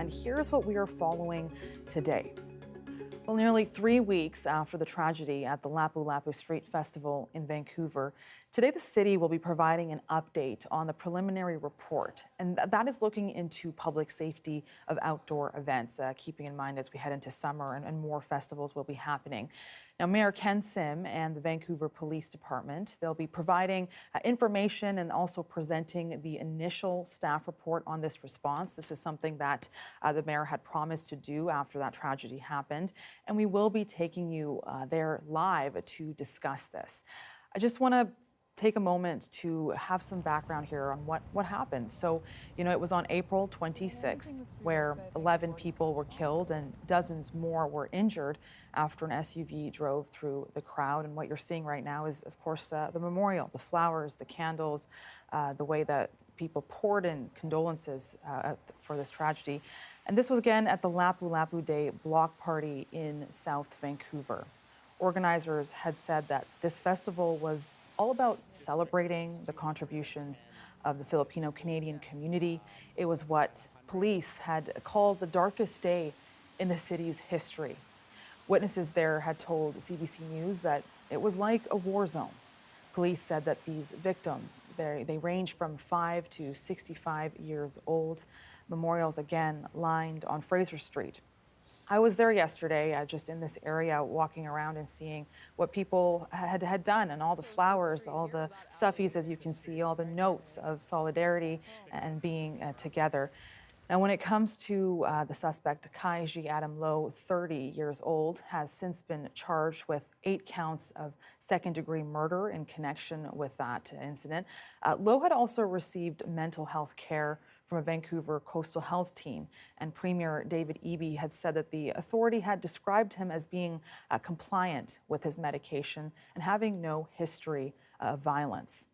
and here's what we are following today. Well, nearly 3 weeks after the tragedy at the Lapu Lapu Street Festival in Vancouver, today the city will be providing an update on the preliminary report, and that is looking into public safety of outdoor events, keeping in mind as we head into summer and more festivals will be happening. Now, Mayor Ken Sim and the Vancouver Police Department, they'll be providing information and also presenting the initial staff report on this response. This is something that the mayor had promised to do after that tragedy happened, and we will be taking you there live to discuss this. I just want to take a moment to have some background here on what happened. So, it was on April 26th where 11 people were killed and dozens more were injured after an SUV drove through the crowd. And what you're seeing right now is, of course, the memorial, the flowers, the candles, the way that people poured in condolences for this tragedy. And this was again at the Lapu Lapu Day block party in South Vancouver. Organizers had said that this festival was all about celebrating the contributions of the Filipino-Canadian community. It was what police had called the darkest day in the city's history. Witnesses there had told CBC News that it was like a war zone. Police said that these victims, they range from 5 to 65 years old. Memorials again lined on Fraser Street. I was there yesterday, just in this area, walking around and seeing what people had done, and all the flowers, all the stuffies, as you can see, all the notes of solidarity and being together. Now, when it comes to the suspect, Kaiji Adam Lowe, 30 years old, has since been charged with 8 counts of second-degree murder in connection with that incident. Lowe had also received mental health care from a Vancouver coastal health team, and Premier David Eby had said that the authority had described him as being compliant with his medication and having no history of violence.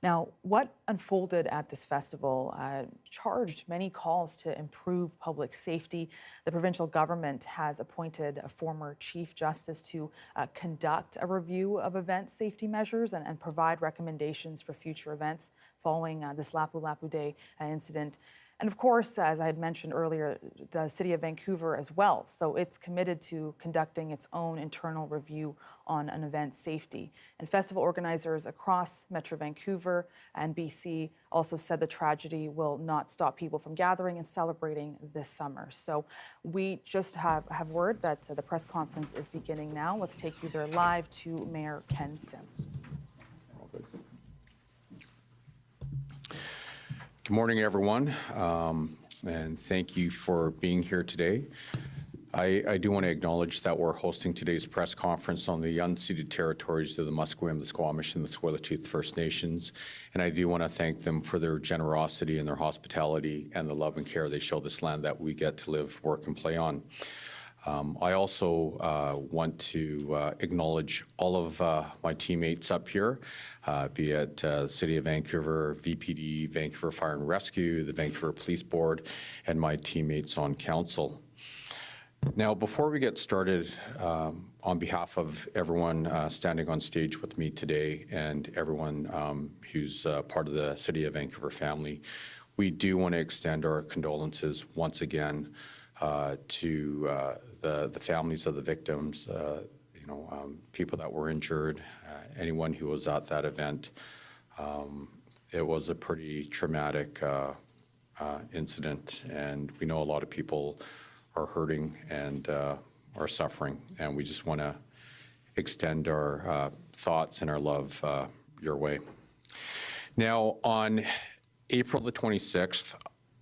Now, what unfolded at this festival charged many calls to improve public safety. The provincial government has appointed a former Chief Justice to conduct a review of event safety measures and provide recommendations for future events following this Lapu Lapu Day incident. And of course, as I had mentioned earlier, the City of Vancouver as well. So it's committed to conducting its own internal review on an event safety. And festival organizers across Metro Vancouver and BC also said the tragedy will not stop people from gathering and celebrating this summer. So we just have word that the press conference is beginning now. Let's take you there live to Mayor Ken Sim. Good morning, everyone, and thank you for being here today. I do want to acknowledge that we're hosting today's press conference on the unceded territories of the Musqueam, the Squamish, and the Tsleil-Waututh First Nations, and I do want to thank them for their generosity and their hospitality and the love and care they show this land that we get to live, work, and play on. I also want to acknowledge all of my teammates up here, be it the City of Vancouver, VPD, Vancouver Fire and Rescue, the Vancouver Police Board, and my teammates on council. Now, before we get started, on behalf of everyone standing on stage with me today and everyone who's part of the City of Vancouver family, we do want to extend our condolences once again to the families of the victims, people that were injured, anyone who was at that event. It was a pretty traumatic incident, and we know a lot of people are hurting and are suffering, and we just want to extend our thoughts and our love your way. Now, on April the 26th,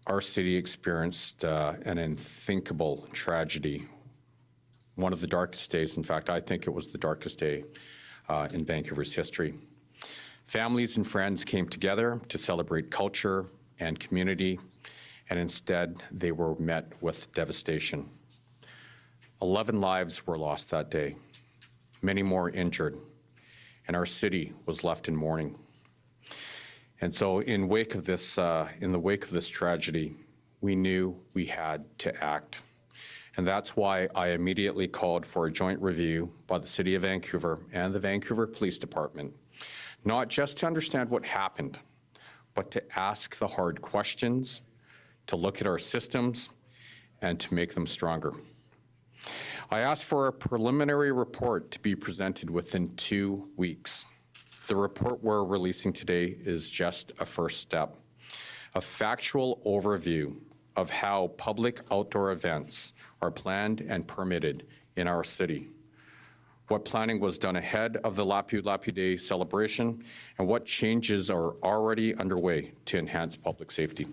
our city experienced an unthinkable tragedy, one of the darkest days. In fact, I think it was the darkest day in Vancouver's history. Families and friends came together to celebrate culture and community, and instead they were met with devastation. 11 lives were lost that day, many more injured, and our city was left in mourning. And so in the wake of this tragedy, we knew we had to act. And that's why I immediately called for a joint review by the City of Vancouver and the Vancouver Police Department, not just to understand what happened, but to ask the hard questions, to look at our systems, and to make them stronger. I asked for a preliminary report to be presented within 2 weeks. The report we're releasing today is just a first step, a factual overview of how public outdoor events are planned and permitted in our city, what planning was done ahead of the Lapu Lapu Day celebration, and what changes are already underway to enhance public safety.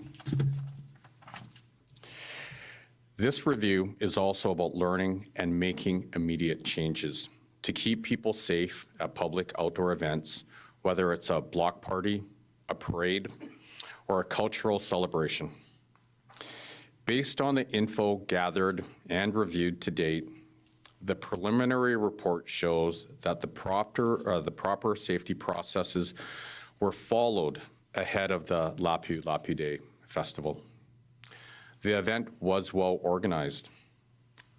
This review is also about learning and making immediate changes to keep people safe at public outdoor events, whether it's a block party, a parade, or a cultural celebration. Based on the info gathered and reviewed to date, the preliminary report shows that the proper safety processes were followed ahead of the Lapu Lapu Day festival. The event was well organized.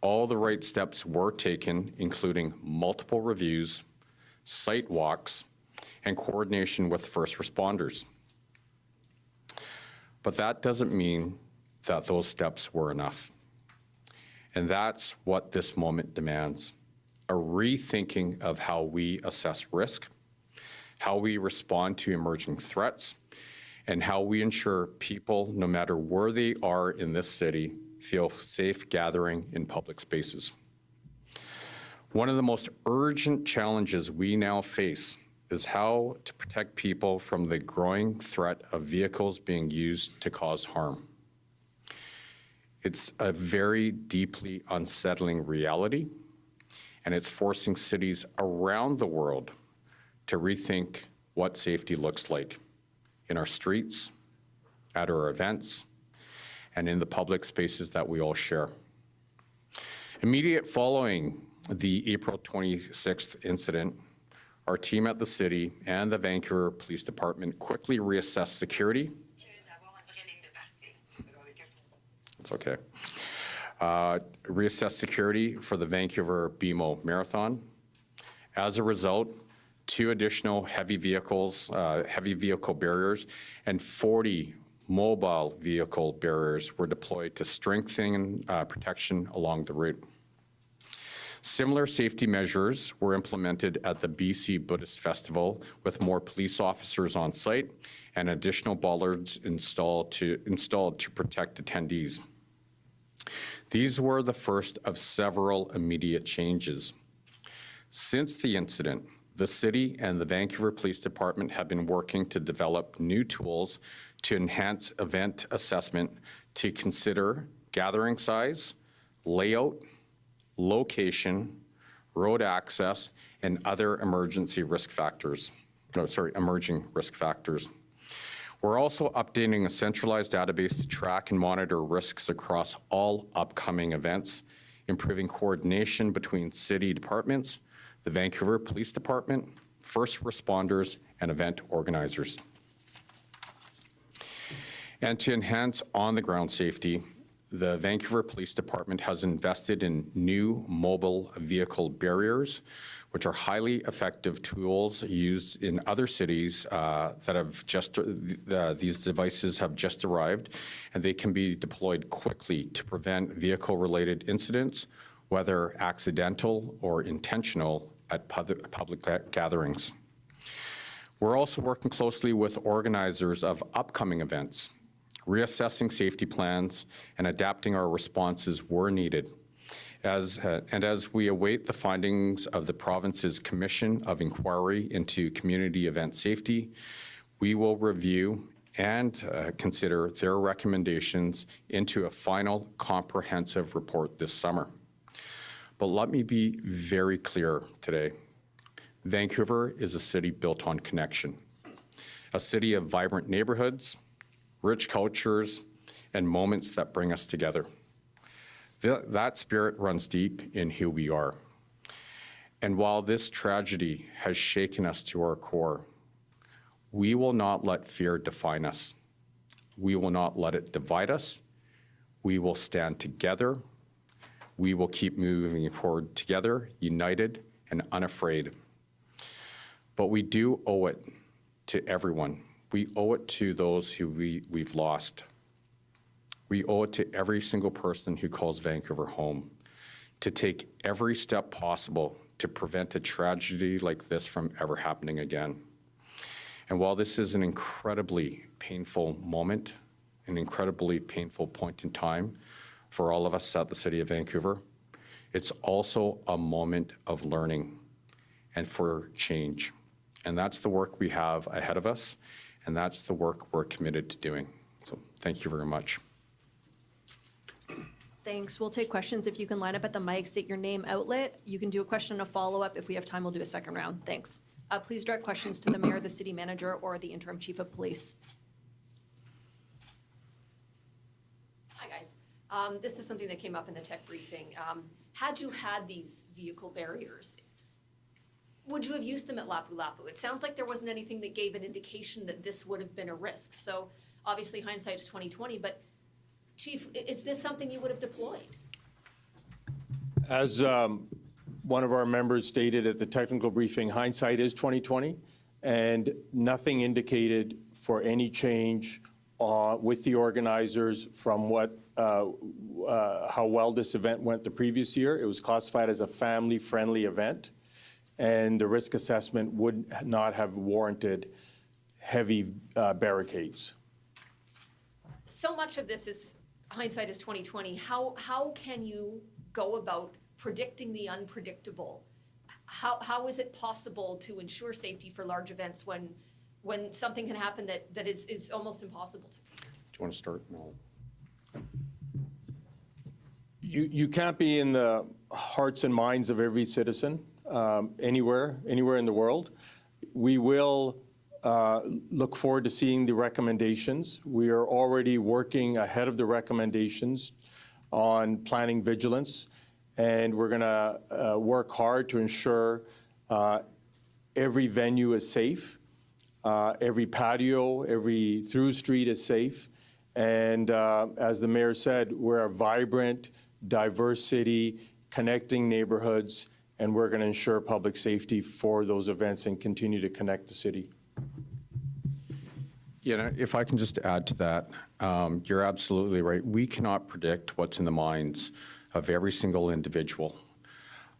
All the right steps were taken, including multiple reviews, site walks, and coordination with first responders. But that doesn't mean that those steps were enough. And that's what this moment demands, a rethinking of how we assess risk, how we respond to emerging threats, and how we ensure people, no matter where they are in this city, feel safe gathering in public spaces. One of the most urgent challenges we now face is how to protect people from the growing threat of vehicles being used to cause harm. It's a very deeply unsettling reality, and it's forcing cities around the world to rethink what safety looks like in our streets, at our events, and in the public spaces that we all share. Immediate following the April 26th incident, our team at the city and the Vancouver Police Department quickly reassessed security. It's okay. Reassessed security for the Vancouver BMO Marathon. As a result, 2 additional heavy vehicle barriers, and 40 mobile vehicle barriers were deployed to strengthen protection along the route. Similar safety measures were implemented at the BC Buddhist Festival, with more police officers on site and additional bollards installed to protect attendees. These were the first of several immediate changes. Since the incident, the city and the Vancouver Police Department have been working to develop new tools to enhance event assessment to consider gathering size, layout, location, road access, and other emerging risk factors. We're also updating a centralized database to track and monitor risks across all upcoming events, improving coordination between city departments, the Vancouver Police Department, first responders, and event organizers. And to enhance on-the-ground safety, the Vancouver Police Department has invested in new mobile vehicle barriers, which are highly effective tools used in other cities these devices have just arrived, and they can be deployed quickly to prevent vehicle-related incidents, whether accidental or intentional, at public gatherings. We're also working closely with organizers of upcoming events, reassessing safety plans and adapting our responses where needed. As we await the findings of the province's Commission of Inquiry into Community Event Safety, we will review and consider their recommendations into a final comprehensive report this summer. But let me be very clear today. Vancouver is a city built on connection, a city of vibrant neighborhoods, rich cultures, and moments that bring us together. That spirit runs deep in who we are. And while this tragedy has shaken us to our core, we will not let fear define us. We will not let it divide us. We will stand together. We will keep moving forward together, united and unafraid. But we do owe it to everyone. We owe it to those who we've lost. We owe it to every single person who calls Vancouver home to take every step possible to prevent a tragedy like this from ever happening again. And while this is an incredibly painful moment, an incredibly painful point in time for all of us at the City of Vancouver, it's also a moment of learning and for change. And that's the work we have ahead of us, and that's the work we're committed to doing. So thank you very much. Thanks. We'll take questions. If you can line up at the mic, state your name, outlet. You can do a question and a follow-up. If we have time, we'll do a second round. Thanks. Please direct questions to the mayor, the city manager, or the interim chief of police. Hi, guys. This is something that came up in the tech briefing. Had you had these vehicle barriers, would you have used them at Lapu Lapu? It sounds like there wasn't anything that gave an indication that this would have been a risk. So obviously hindsight's 2020, but Chief, is this something you would have deployed? As one of our members stated at the technical briefing, hindsight is 2020, and nothing indicated for any change with the organizers from what how well this event went the previous year. It was classified as a family-friendly event, and the risk assessment would not have warranted heavy barricades. So much of this is hindsight is 2020. How can you go about predicting the unpredictable? How is it possible to ensure safety for large events when something can happen that is almost impossible to predict? Do you want to start? No. You can't be in the hearts and minds of every citizen anywhere in the world. We will look forward to seeing the recommendations. We are already working ahead of the recommendations on planning vigilance, and we're going to work hard to ensure every venue is safe, every patio, every through street is safe. And as the mayor said, we're a vibrant, diverse city, connecting neighborhoods, and we're going to ensure public safety for those events and continue to connect the city. You know, if I can just add to that, you're absolutely right. We cannot predict what's in the minds of every single individual,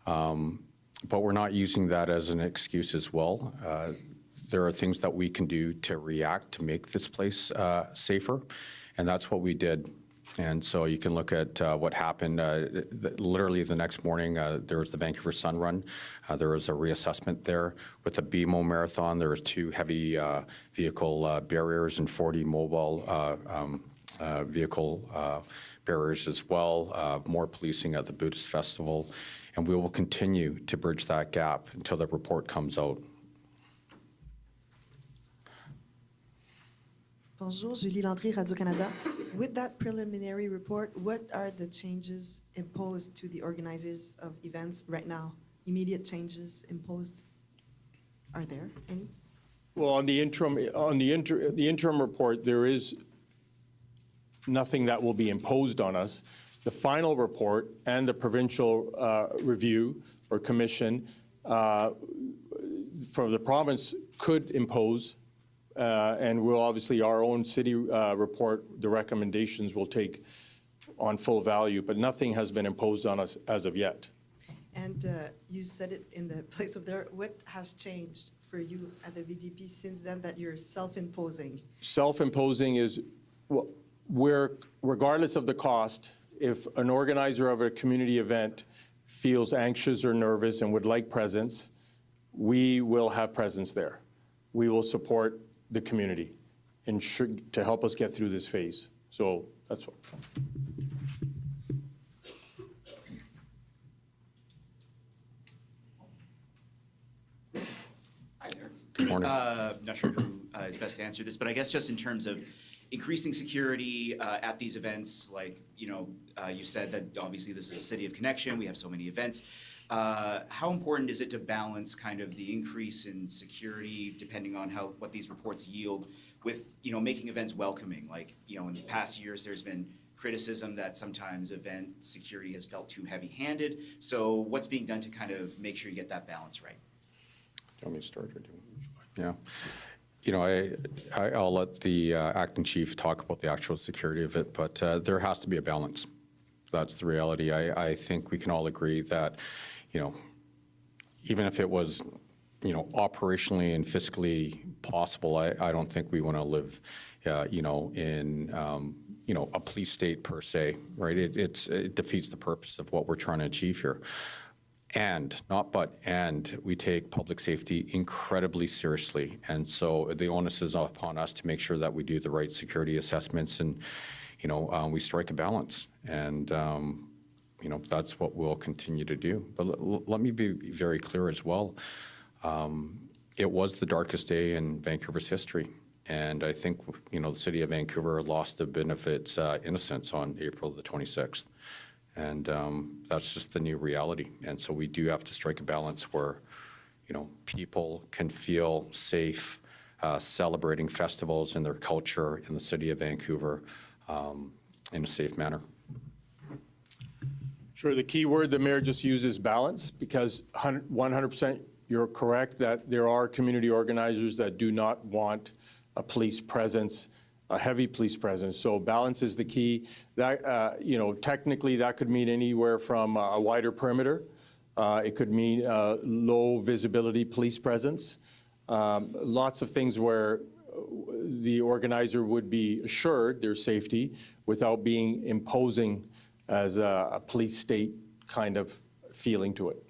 but we're not using that as an excuse as well. There are things that we can do to react to make this place safer, and that's what we did. And so you can look at what happened. Literally the next morning, there was the Vancouver Sun Run. There was a reassessment there. With the BMO Marathon, there was 2 heavy vehicle barriers and 40 mobile vehicle barriers as well. More policing at the Buddhist Festival. And we will continue to bridge that gap until the report comes out. Bonjour, Julie Landry, Radio-Canada. With that preliminary report, what are the changes imposed to the organizers of events right now? Immediate changes imposed? Are there any? Well, on the interim report, there is nothing that will be imposed on us. The final report and the provincial review or commission from the province could impose. And we'll obviously, our own city report, the recommendations will take on full value, but nothing has been imposed on us as of yet. And you said it in the place of there. What has changed for you at the VDP since then that you're self-imposing? Self-imposing is, where, regardless of the cost, if an organizer of a community event feels anxious or nervous and would like presence, we will have presence there. We will support the community and to help us get through this phase. So that's what. Hi there. Good morning. Not sure who is best to answer this, but I guess just in terms of increasing security at these events, like, you said that obviously this is a city of connection, we have so many events. How important is it to balance kind of the increase in security, depending on what these reports yield, with making events welcoming? Like, in the past years, there's been criticism that sometimes event security has felt too heavy-handed. So what's being done to kind of make sure you get that balance right? Do you want me to start or do you? Yeah. I'll let the acting chief talk about the actual security of it, but there has to be a balance. That's the reality. I think we can all agree that, even if it was, operationally and fiscally possible, I don't think we want to live, in, a police state per se, right? It defeats the purpose of what we're trying to achieve here. And we take public safety incredibly seriously. And so the onus is upon us to make sure that we do the right security assessments and, we strike a balance. And, that's what we'll continue to do. But let me be very clear as well. It was the darkest day in Vancouver's history. And I think, the city of Vancouver lost a bit of its innocence on April the 26th. And that's just the new reality. And so we do have to strike a balance where, people can feel safe celebrating festivals and their culture in the city of Vancouver in a safe manner. Sure, the key word the mayor just used is balance, because 100% you're correct that there are community organizers that do not want a police presence, a heavy police presence. So balance is the key. That, technically that could mean anywhere from a wider perimeter. It could mean low visibility police presence. Lots of things where the organizer would be assured their safety without being imposing as a police state kind of feeling to it.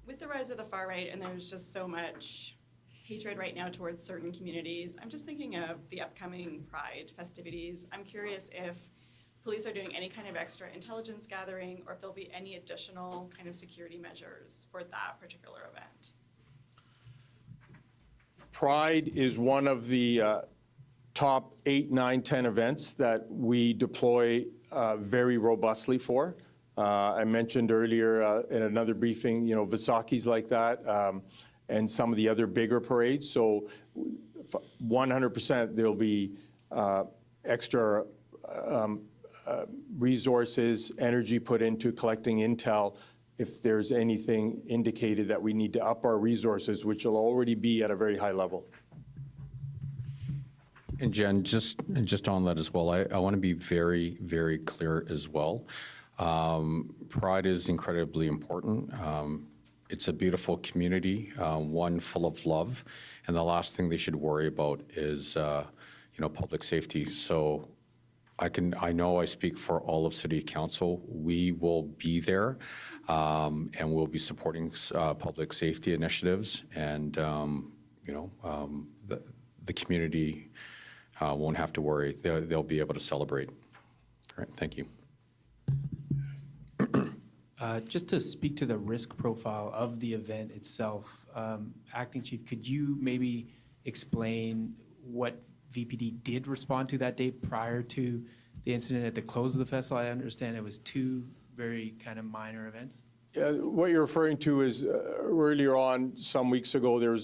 With the rise of the far right, and there's just so much hatred right now towards certain communities, I'm just thinking of the upcoming Pride festivities. I'm curious if police are doing any kind of extra intelligence gathering, or if there'll be any additional kind of security measures for that particular event. Pride is one of the top 8, 9, 10 events that we deploy very robustly for. I mentioned earlier in another briefing, Visaki's like that, and some of the other bigger parades. So 100% there'll be extra resources, energy put into collecting intel if there's anything indicated that we need to up our resources, which will already be at a very high level. And Jen, just on that as well, I want to be very, very clear as well. Pride is incredibly important. It's a beautiful community, one full of love, and the last thing they should worry about is, public safety. So I know I speak for all of City Council. We will be there, and we'll be supporting public safety initiatives, and the community won't have to worry. They'll be able to celebrate. All right, thank you. Just to speak to the risk profile of the event itself, Acting Chief, could you maybe explain what VPD did respond to that day prior to the incident at the close of the festival? I understand it was 2 very kind of minor events. What you're referring to is earlier on, some weeks ago,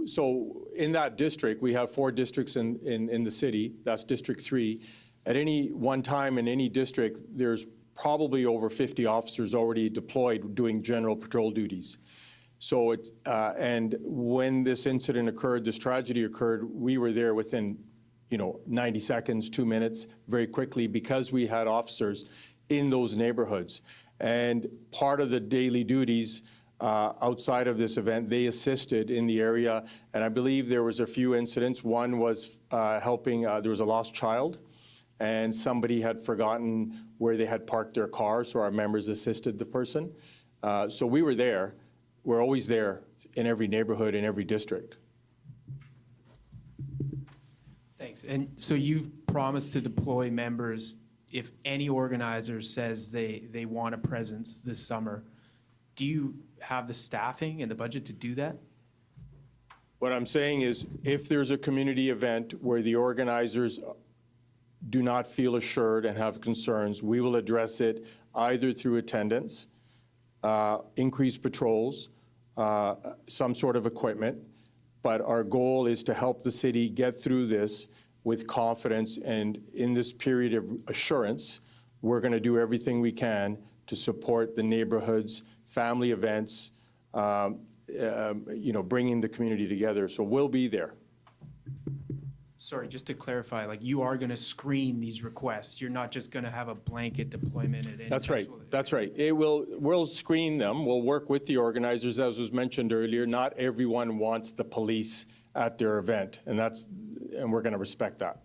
so in that district, we have 4 districts in the city. That's District 3. At any one time in any district, there's probably over 50 officers already deployed doing general patrol duties. So and when this incident occurred, this tragedy occurred, we were there within 90 seconds, 2 minutes, very quickly, because we had officers in those neighborhoods. And part of the daily duties outside of this event, they assisted in the area. And I believe there was a few incidents. One was helping, there was a lost child, and somebody had forgotten where they had parked their car, so our members assisted the person. So we were there. We're always there in every neighborhood, in every district. Thanks. And so you've promised to deploy members if any organizer says they want a presence this summer. Do you have the staffing and the budget to do that? What I'm saying is, if there's a community event where the organizers do not feel assured and have concerns, we will address it either through attendance, increased patrols, some sort of equipment. But our goal is to help the city get through this with confidence, and in this period of assurance, we're going to do everything we can to support the neighborhoods, family events, bringing the community together. So we'll be there. Sorry, just to clarify, like you are going to screen these requests. You're not just going to have a blanket deployment at any That's right. festival. That's right. We'll screen them. We'll work with the organizers, as was mentioned earlier. Not everyone wants the police at their event, and we're going to respect that.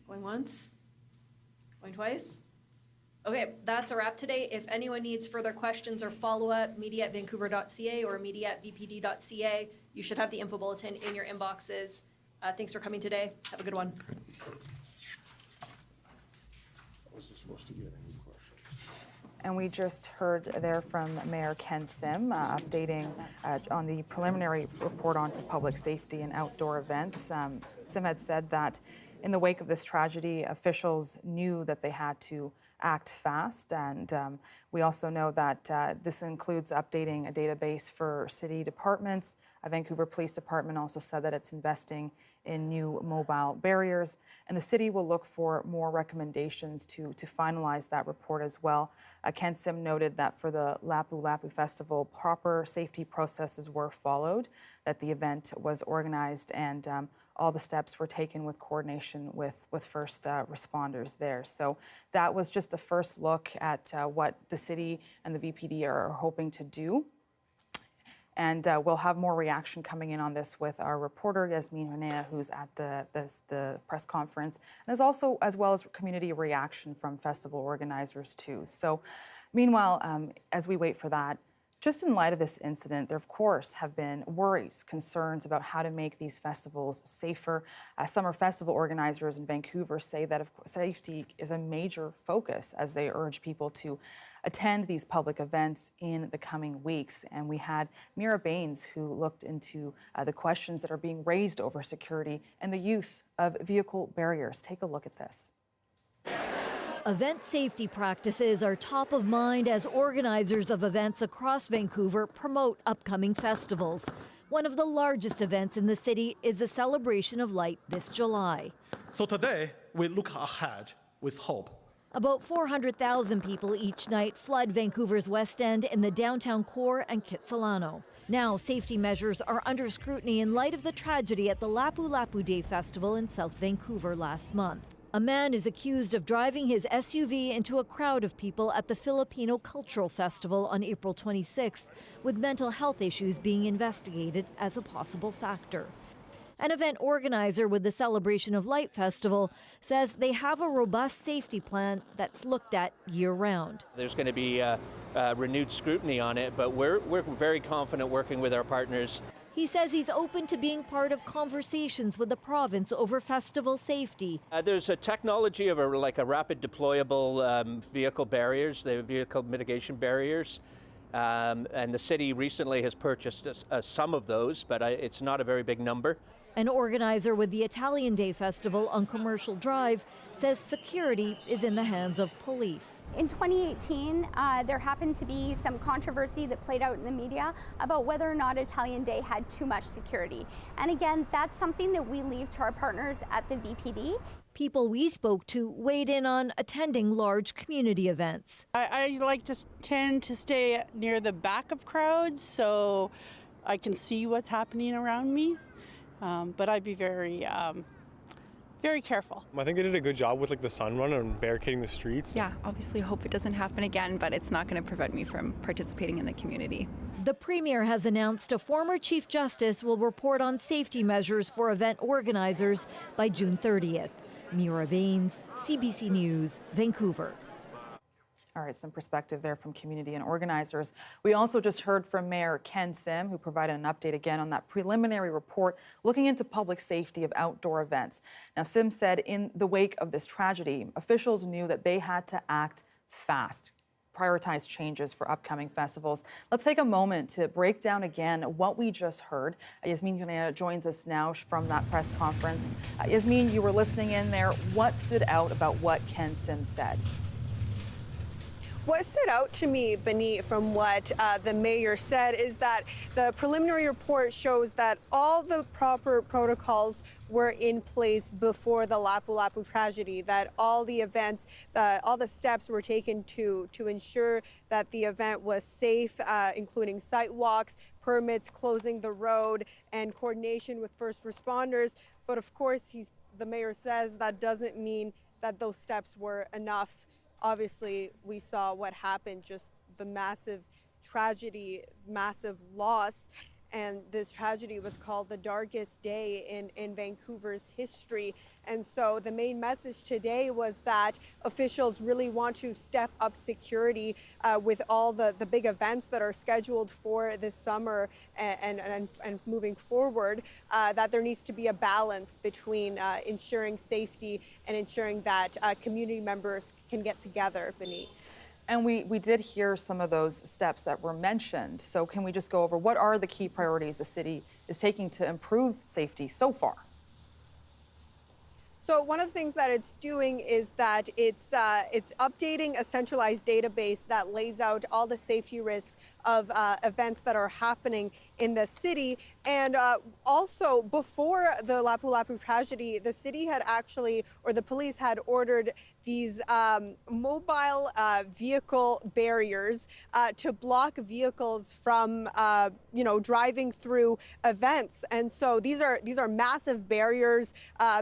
Going once? Going twice? Okay, that's a wrap today. If anyone needs further questions or follow-up, media@vancouver.ca or media@vpd.ca. You should have the info bulletin in your inboxes. Thanks for coming today. Have a good one. And we just heard there from Mayor Ken Sim updating on the preliminary report onto public safety and outdoor events. Sim had said that in the wake of this tragedy, officials knew that they had to act fast, and we also know that this includes updating a database for city departments. Vancouver Police Department also said that it's investing in new mobile barriers, and the city will look for more recommendations to finalize that report as well. Ken Sim noted that for the Lapu Lapu Festival, proper safety processes were followed, that the event was organized, and all the steps were taken with coordination with first responders there. So that was just the first look at what the city and the VPD are hoping to do. And we'll have more reaction coming in on this with our reporter, Yasmine, who's at the press conference, and as well as community reaction from festival organizers too. So meanwhile, as we wait for that, just in light of this incident, there, of course, have been worries, concerns about how to make these festivals safer. Summer festival organizers in Vancouver say that safety is a major focus as they urge people to attend these public events in the coming weeks. And we had Mira Baines, who looked into the questions that are being raised over security and the use of vehicle barriers. Take a look at this. Event safety practices are top of mind as organizers of events across Vancouver promote upcoming festivals. One of the largest events in the city is the Celebration of Light this July. So today, we look ahead with hope. About 400,000 people each night flood Vancouver's West End in the downtown core and Kitsilano. Now, safety measures are under scrutiny in light of the tragedy at the Lapu Lapu Day Festival in South Vancouver last month. A man is accused of driving his SUV into a crowd of people at the Filipino Cultural Festival on April 26th, with mental health issues being investigated as a possible factor. An event organizer with the Celebration of Light Festival says they have a robust safety plan that's looked at year-round. There's going to be renewed scrutiny on it, but we're very confident working with our partners. He says he's open to being part of conversations with the province over festival safety. There's a technology of a rapid deployable vehicle barriers, the vehicle mitigation barriers, and the city recently has purchased some of those, but it's not a very big number. An organizer with the Italian Day Festival on Commercial Drive says security is in the hands of police. In 2018, there happened to be some controversy that played out in the media about whether or not Italian Day had too much security. And again, that's something that we leave to our partners at the VPD. People we spoke to weighed in on attending large community events. I like to tend to stay near the back of crowds so I can see what's happening around me. But I'd be very careful. I think they did a good job with the sun run and barricading the streets. Yeah, obviously hope it doesn't happen again, but it's not going to prevent me from participating in the community. The Premier has announced a former Chief Justice will report on safety measures for event organizers by June 30th. Mira Baines, CBC News, Vancouver. All right, some perspective there from community and organizers. We also just heard from Mayor Ken Sim, who provided an update again on that preliminary report looking into public safety of outdoor events. Now, Sim said in the wake of this tragedy, officials knew that they had to act fast, prioritize changes for upcoming festivals. Let's take a moment to break down again what we just heard. Yasmine joins us now from that press conference. Yasmine, you were listening in there. What stood out about what Ken Sim said? What stood out to me, Benit, from what the mayor said is that the preliminary report shows that all the proper protocols were in place before the Lapu Lapu tragedy, that all the events, all the steps were taken to ensure that the event was safe, including site walks, permits, closing the road, and coordination with first responders. But of course, the mayor says that doesn't mean that those steps were enough. Obviously, we saw what happened, just the massive tragedy, massive loss. And this tragedy was called the darkest day in Vancouver's history. And so the main message today was that officials really want to step up security with all the big events that are scheduled for this summer and moving forward, that there needs to be a balance between ensuring safety and ensuring that community members can get together, Benit. And we did hear some of those steps that were mentioned. So can we just go over what are the key priorities the city is taking to improve safety so far? So one of the things that it's doing is that it's updating a centralized database that lays out all the safety risks of events that are happening in the city. And also before the Lapu Lapu tragedy, the city had actually, or the police had ordered these mobile vehicle barriers to block vehicles from, driving through events. And so these are massive barriers.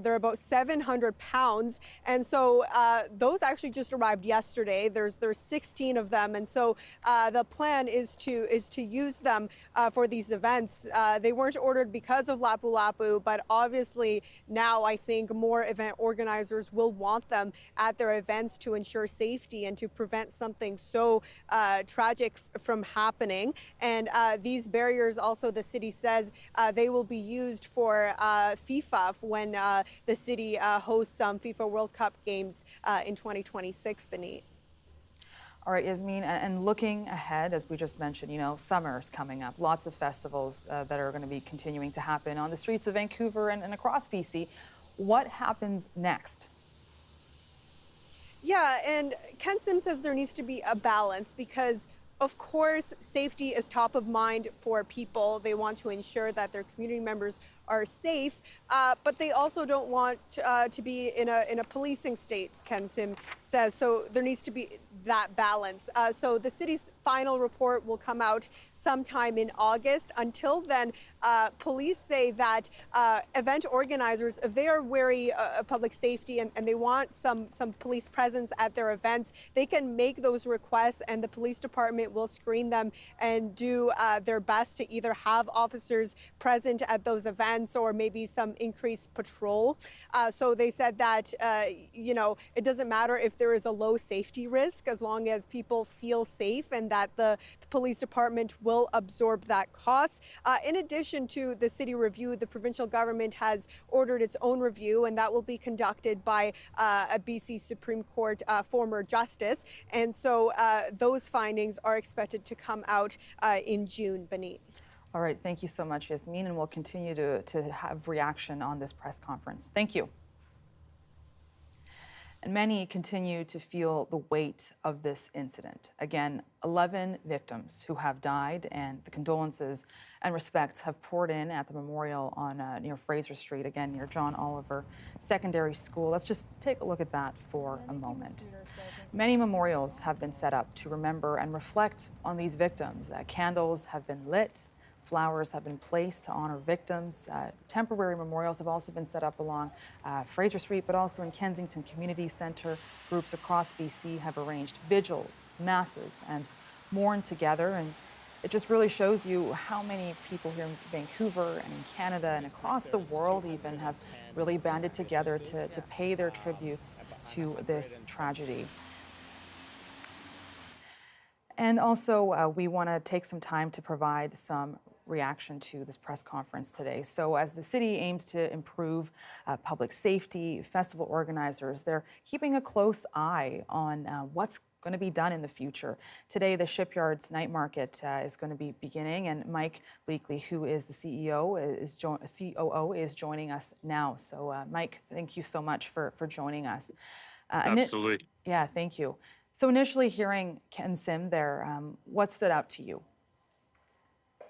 They're about 700 pounds. And so those actually just arrived yesterday. There's 16 of them. And so the plan is to use them for these events. They weren't ordered because of Lapu Lapu, but obviously now I think more event organizers will want them at their events to ensure safety and to prevent something so tragic from happening. And these barriers also, the city says, they will be used for FIFA when the city hosts some FIFA World Cup games in 2026, Benit. All right, Yasmine, and looking ahead, as we just mentioned, summer's coming up, lots of festivals that are going to be continuing to happen on the streets of Vancouver and across BC. What happens next? Yeah, and Ken Sim says there needs to be a balance because, of course, safety is top of mind for people. They want to ensure that their community members are safe, but they also don't want to be in a policing state, Ken Sim says. So there needs to be that balance. So the city's final report will come out sometime in August. Until then, police say that event organizers, if they are wary of public safety and they want some police presence at their events, they can make those requests and the police department will screen them and do their best to either have officers present at those events or maybe some increased patrol. So they said that, it doesn't matter if there is a low safety risk as long as people feel safe and that the police department will absorb that cost. In addition to the city review, the provincial government has ordered its own review, and that will be conducted by a BC Supreme Court former justice. And so those findings are expected to come out in June, Benit. All right, thank you so much, Yasmine, and we'll continue to have reaction on this press conference. Thank you. And many continue to feel the weight of this incident. Again, 11 victims who have died, and the condolences and respects have poured in at the memorial on near Fraser Street, again near John Oliver Secondary School. Let's just take a look at that for a moment. Many memorials have been set up to remember and reflect on these victims. Candles have been lit. Flowers have been placed to honor victims. Temporary memorials have also been set up along Fraser Street, but also in Kensington Community Centre. Groups across BC have arranged vigils, masses, and mourn together. And it just really shows you how many people here in Vancouver and in Canada and across the world even have really banded together to pay their tributes to this tragedy. And also, we want to take some time to provide some reaction to this press conference today. So as the city aims to improve public safety, festival organizers, they're keeping a close eye on what's going to be done in the future. Today, the Shipyard's night market is going to be beginning, and Mike Bleakley, who is the COO, is joining us now. So Mike, thank you so much for joining us. Absolutely. Yeah, thank you. So initially hearing Ken Sim there, what stood out to you?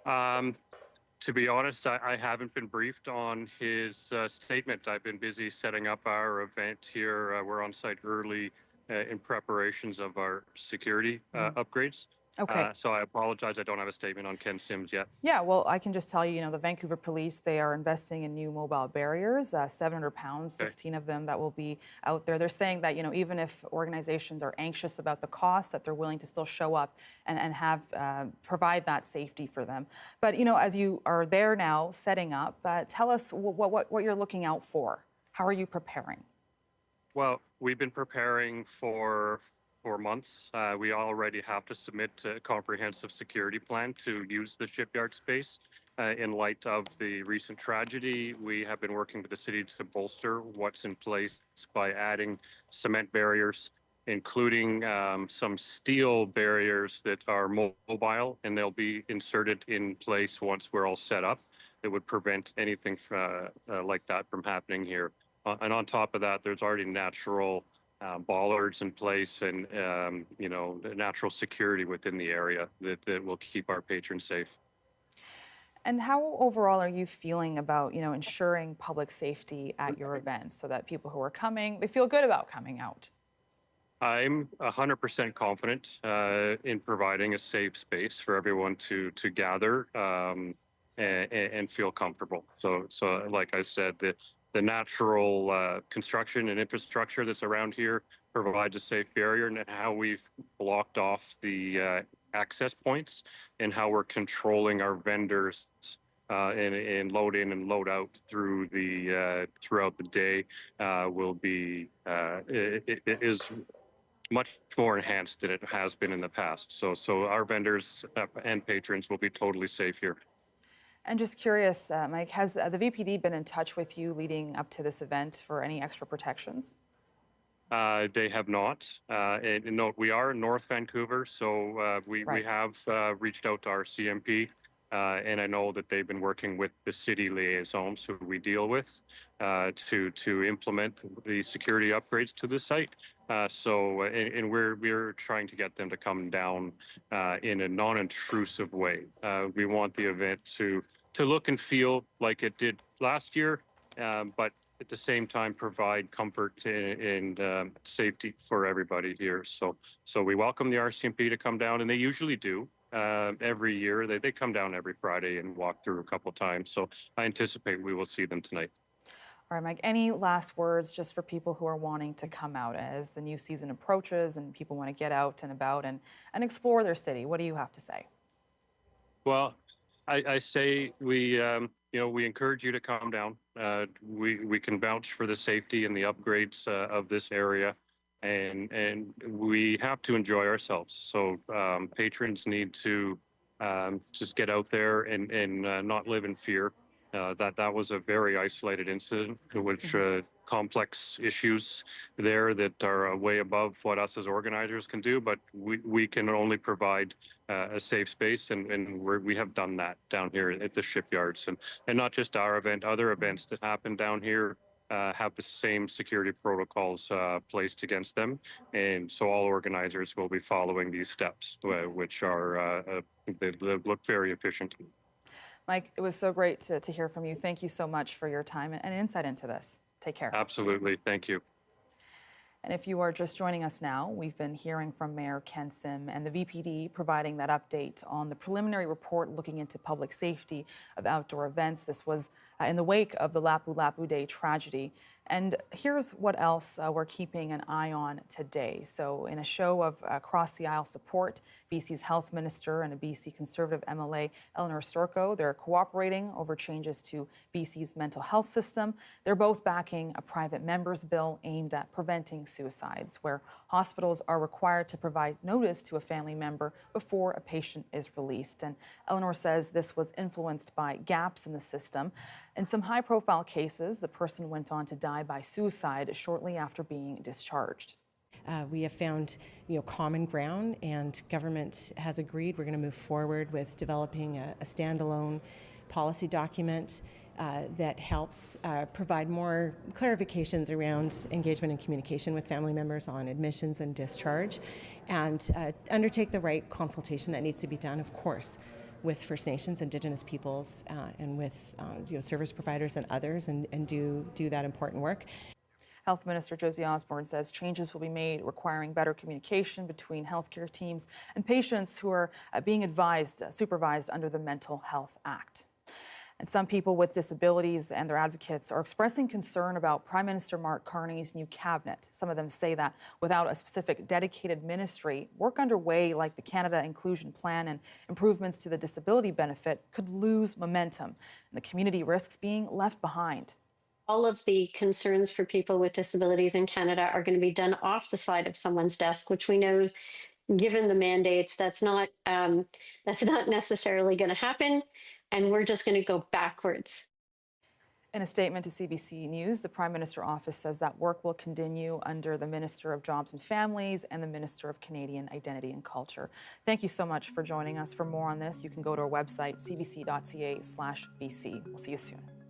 To be honest, I haven't been briefed on his statement. I've been busy setting up our event here. We're on site early in preparations of our security upgrades. Okay. So I apologize. I don't have a statement on Ken Sims yet. Yeah, well, I can just tell you, the Vancouver Police, they are investing in new mobile barriers, 700 pounds, 16 of them that will be out there. They're saying that, even if organizations are anxious about the cost, that they're willing to still show up and have provide that safety for them. But, as you are there now setting up, tell us what you're looking out for. How are you preparing? Well, we've been preparing for months. We already have to submit a comprehensive security plan to use the shipyard space. In light of the recent tragedy, we have been working with the city to bolster what's in place by adding cement barriers, including some steel barriers that are mobile, and they'll be inserted in place once we're all set up. That would prevent anything like that from happening here. And on top of that, there's already natural bollards in place and, natural security within the area that will keep our patrons safe. And how overall are you feeling about, ensuring public safety at your events so that people who are coming, they feel good about coming out? I'm 100% confident in providing a safe space for everyone to gather and feel comfortable. So like I said, the natural construction and infrastructure that's around here provides a safe barrier, and how we've blocked off the access points and how we're controlling our vendors and load in and load out through throughout the day will be it is much more enhanced than it has been in the past. So our vendors and patrons will be totally safe here. And just curious, Mike, has the VPD been in touch with you leading up to this event for any extra protections? They have not. And note, we are in North Vancouver, so we have reached out to our CMP, and I know that they've been working with the city liaisons who we deal with to implement the security upgrades to the site. And we're trying to get them to come down in a non-intrusive way. We want the event to look and feel like it did last year, but at the same time provide comfort and safety for everybody here. So we welcome the RCMP to come down, and they usually do. Every year, they come down every Friday and walk through a couple times. So I anticipate we will see them tonight. All right, Mike, any last words just for people who are wanting to come out as the new season approaches and people want to get out and about and explore their city? What do you have to say? Well, I say we encourage you to come down. We can vouch for the safety and the upgrades of this area, and we have to enjoy ourselves. So patrons need to just get out there and not live in fear. That was a very isolated incident, which complex issues there that are way above what us as organizers can do. But we can only provide a safe space, and we have done that down here at the shipyards, and not just our event. Other events that happen down here have the same security protocols placed against them, and so all organizers will be following these steps, which are they look very efficient. Mike, it was so great to hear from you. Thank you so much for your time and insight into this. Take care. Absolutely. Thank you. And if you are just joining us now, we've been hearing from Mayor Ken Sim and the VPD providing that update on the preliminary report looking into public safety of outdoor events. This was in the wake of the Lapu Lapu Day tragedy. And here's what else we're keeping an eye on today. So in a show of across-the-aisle support, BC's health minister and a BC Conservative MLA, Eleanor Storko, they're cooperating over changes to BC's mental health system. They're both backing a private member's bill aimed at preventing suicides, where hospitals are required to provide notice to a family member before a patient is released. And Eleanor says this was influenced by gaps in the system. In some high-profile cases, the person went on to die by suicide shortly after being discharged. We have found, common ground, and government has agreed we're going to move forward with developing a standalone policy document that helps provide more clarifications around engagement and communication with family members on admissions and discharge, and undertake the right consultation that needs to be done, of course, with First Nations, Indigenous peoples, and with service providers and others, and do that important work. Health Minister Josie Osborne says changes will be made requiring better communication between healthcare teams and patients who are being supervised under the Mental Health Act. And some people with disabilities and their advocates are expressing concern about Prime Minister Mark Carney's new cabinet. Some of them say that without a specific dedicated ministry, work underway like the Canada Inclusion Plan and improvements to the disability benefit could lose momentum, and the community risks being left behind. All of the concerns for people with disabilities in Canada are going to be done off the side of someone's desk, which we know, given the mandates, that's not necessarily going to happen, and we're just going to go backwards. In a statement to CBC News, the Prime Minister office says that work will continue under the Minister of Jobs and Families and the Minister of Canadian Identity and Culture. Thank you so much for joining us. For more on this, you can go to our website, cbc.ca/BC. We'll see you soon.